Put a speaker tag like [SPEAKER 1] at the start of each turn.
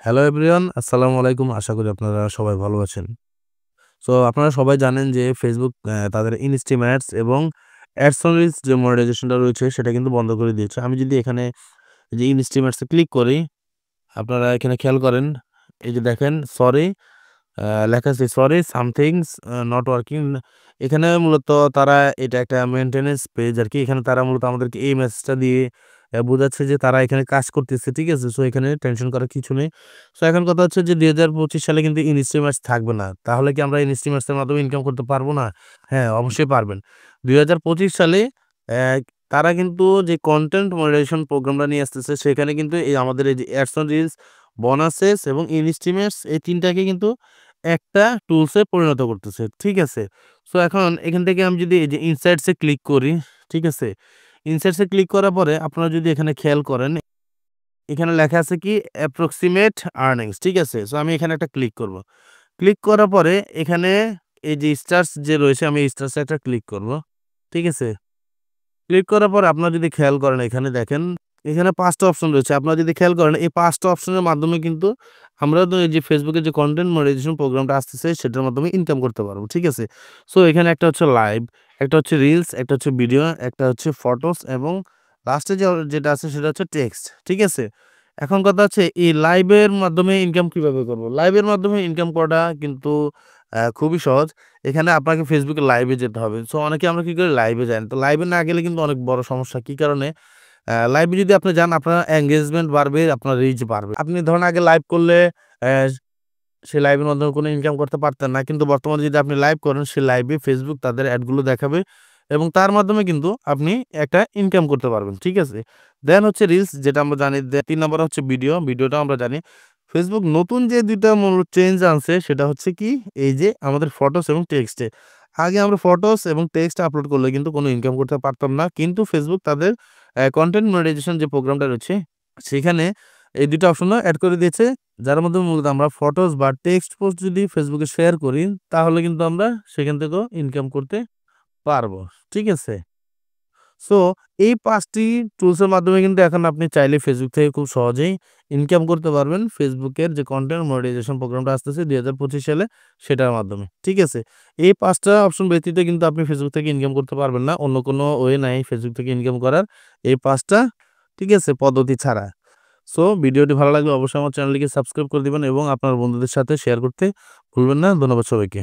[SPEAKER 1] Hello everyone, আসসালামু আলাইকুম। আশা করি আপনারা সবাই ভালো আছেন। সো আপনারা সবাই জানেন যে Facebook তাদের ইনস্ট্রিম অ্যাডস এবং অ্যাডস অন রিলস যে মনিটাইজেশনটা রয়েছে সেটা কিন্তু বন্ধ করে দিয়েছে। আমি যদি এখানে যে ইনস্ট্রিম অ্যাডস এ ক্লিক করি, আপনারা এখানে খেয়াল করেন, এই যে দেখেন সরি লেখা আছে সরি সামথিংস নট ওয়ার্কিং। এখানে মূলত তারা এটা একটা মেইনটেন্যান্স পেজ আরকি। এখানে তারা মূলত আমাদেরকে এই মেসেজটা দিয়ে বোঝাচ্ছে যে তারা এখানে কাজ করতেছে। ঠিক আছে? সো এখানে টেনশন করার কিছু নেই। সো এখন কথা হচ্ছে যে ২০২৫ সালে কিন্তু ইনস্ট্রিমার্স থাকবে না। তাহলে কি আমরা ইনস্ট্রিমার্সের মাধ্যমে ইনকাম করতে পারবো না? হ্যাঁ, অবশ্যই পারবেন। ২০২৫ সালে অ্যা তারা কিন্তু যে কনটেন্ট মনিটাইজেশন প্রোগ্রামটা নিয়ে আসতেছে সেখানে কিন্তু এই আমাদের এই যে অ্যাডস অন রিলস, বোনাসেস এবং ইনস্ট্রিমার্স এই ৩ টাকে কিন্তু একটা টুলসে পরিণত করতেছে। ঠিক আছে? সো এখন এখান থেকে আমি যদি এই যে ইনসাইটস এ ক্লিক করি, ঠিক আছে? ইনসাইটস এ ক্লিক করার পরে আপনারা যদি এখানে খেয়াল করেন, এখানে লেখা আছে কি অ্যাপ্রক্সিমেট আর্নিংস, ঠিক আছে? সো আমি এখানে একটা ক্লিক করব। ক্লিক করার পরে এখানে এই যে স্টারস যে রয়েছে আমি এই স্টারস এ একটা ক্লিক করব। ঠিক আছে? ক্লিক করার পর আপনারা যদি খেয়াল করেন এখানে দেখেন, এখানে ৫ টা অপশন রয়েছে। আপনারা যদি খেয়াল করেন এই ৫ টা অপশনের মাধ্যমে কিন্তু আমরা তো এই যে Facebook এর যে কনটেন্ট মনিটাইজেশন প্রোগ্রামটা আসতেছে সেটার মাধ্যমে ইনকাম করতে পারবো। ঠিক আছে? সো এখানে একটা হচ্ছে লাইভ, একটা হচ্ছে রিলস, একটা হচ্ছে ভিডিও, একটা হচ্ছে ফটোস এবং লাস্টে যেটা আছে সেটা হচ্ছে টেক্সট। ঠিক আছে? এখন কথা হচ্ছে এই লাইভের মাধ্যমে ইনকাম কিভাবে করব? লাইভের মাধ্যমে ইনকাম করাটা কিন্তু খুবই সহজ। এখানে আপনাকে Facebook এ লাইভে যেতে হবে। সো অনেকে আমরা কি করি লাইভে যাই না। তো লাইভে না গেলে কিন্তু অনেক বড় সমস্যা। কি কারণে? লাইভে যদি আপনি যান আপনার এনগেজমেন্ট বাড়বে, আপনার রিচ বাড়বে। আপনি ধরুন আগে লাইভ করলে অ্যা সেই লাইভের মাধ্যমে কোনো ইনকাম করতে পারতেন না। কিন্তু বর্তমানে যদি আপনি লাইভ করেন সেই লাইভে Facebook তাদের এড গুলো দেখাবে এবং তার মাধ্যমে কিন্তু আপনি একটা ইনকাম করতে পারবেন। ঠিক আছে? দেন হচ্ছে রিলস যেটা আমরা জানি। ৩ নাম্বার হচ্ছে ভিডিও, ভিডিওটাও আমরা জানি। Facebook নতুন যে ২ টা মূল চেঞ্জ আনছে সেটা হচ্ছে কি এই যে আমাদের ফটোস এবং টেক্সটে। আগে আমরা ফটোস এবং টেক্সট আপলোড করলে কিন্তু কোনো ইনকাম করতে পারতাম না। কিন্তু Facebook তাদের কনটেন্ট মনিটাইজেশন যে প্রোগ্রামটা রয়েছে সেখানে এই ২ টা অপশনও এড করে দিয়েছে। যার মাধ্যমে মূলত আমরা ফটোস বা টেক্সট পোস্ট যদি Facebook এ শেয়ার করি, তাহলে কিন্তু আমরা সেখান থেকেও ইনকাম করতে পারবো। ঠিক আছে? সো এই ৫ টি টুলসের মাধ্যমে কিন্তু এখন আপনি চাইলে Facebook থেকে খুব সহজেই ইনকাম করতে পারবেন। Facebook এর যে কনটেন্ট মনিটাইজেশন প্রোগ্রামটা আসতেছে ২০২৫ সালে সেটার মাধ্যমে। ঠিক আছে? এই ৫ টা অপশন ব্যতীত কিন্তু আপনি Facebook থেকে ইনকাম করতে পারবেন না। অন্য কোনো ওয়ে নাই Facebook থেকে ইনকাম করার। এই ৫ টা ঠিক আছে পদ্ধতি ছাড়া। সো ভিডিওটি ভালো লাগলে অবশ্যই আমার চ্যানেলটিকে সাবস্ক্রাইব করে দিবেন এবং আপনার বন্ধুদের সাথে শেয়ার করতে ভুলবেন না। ধন্যবাদ সবাইকে।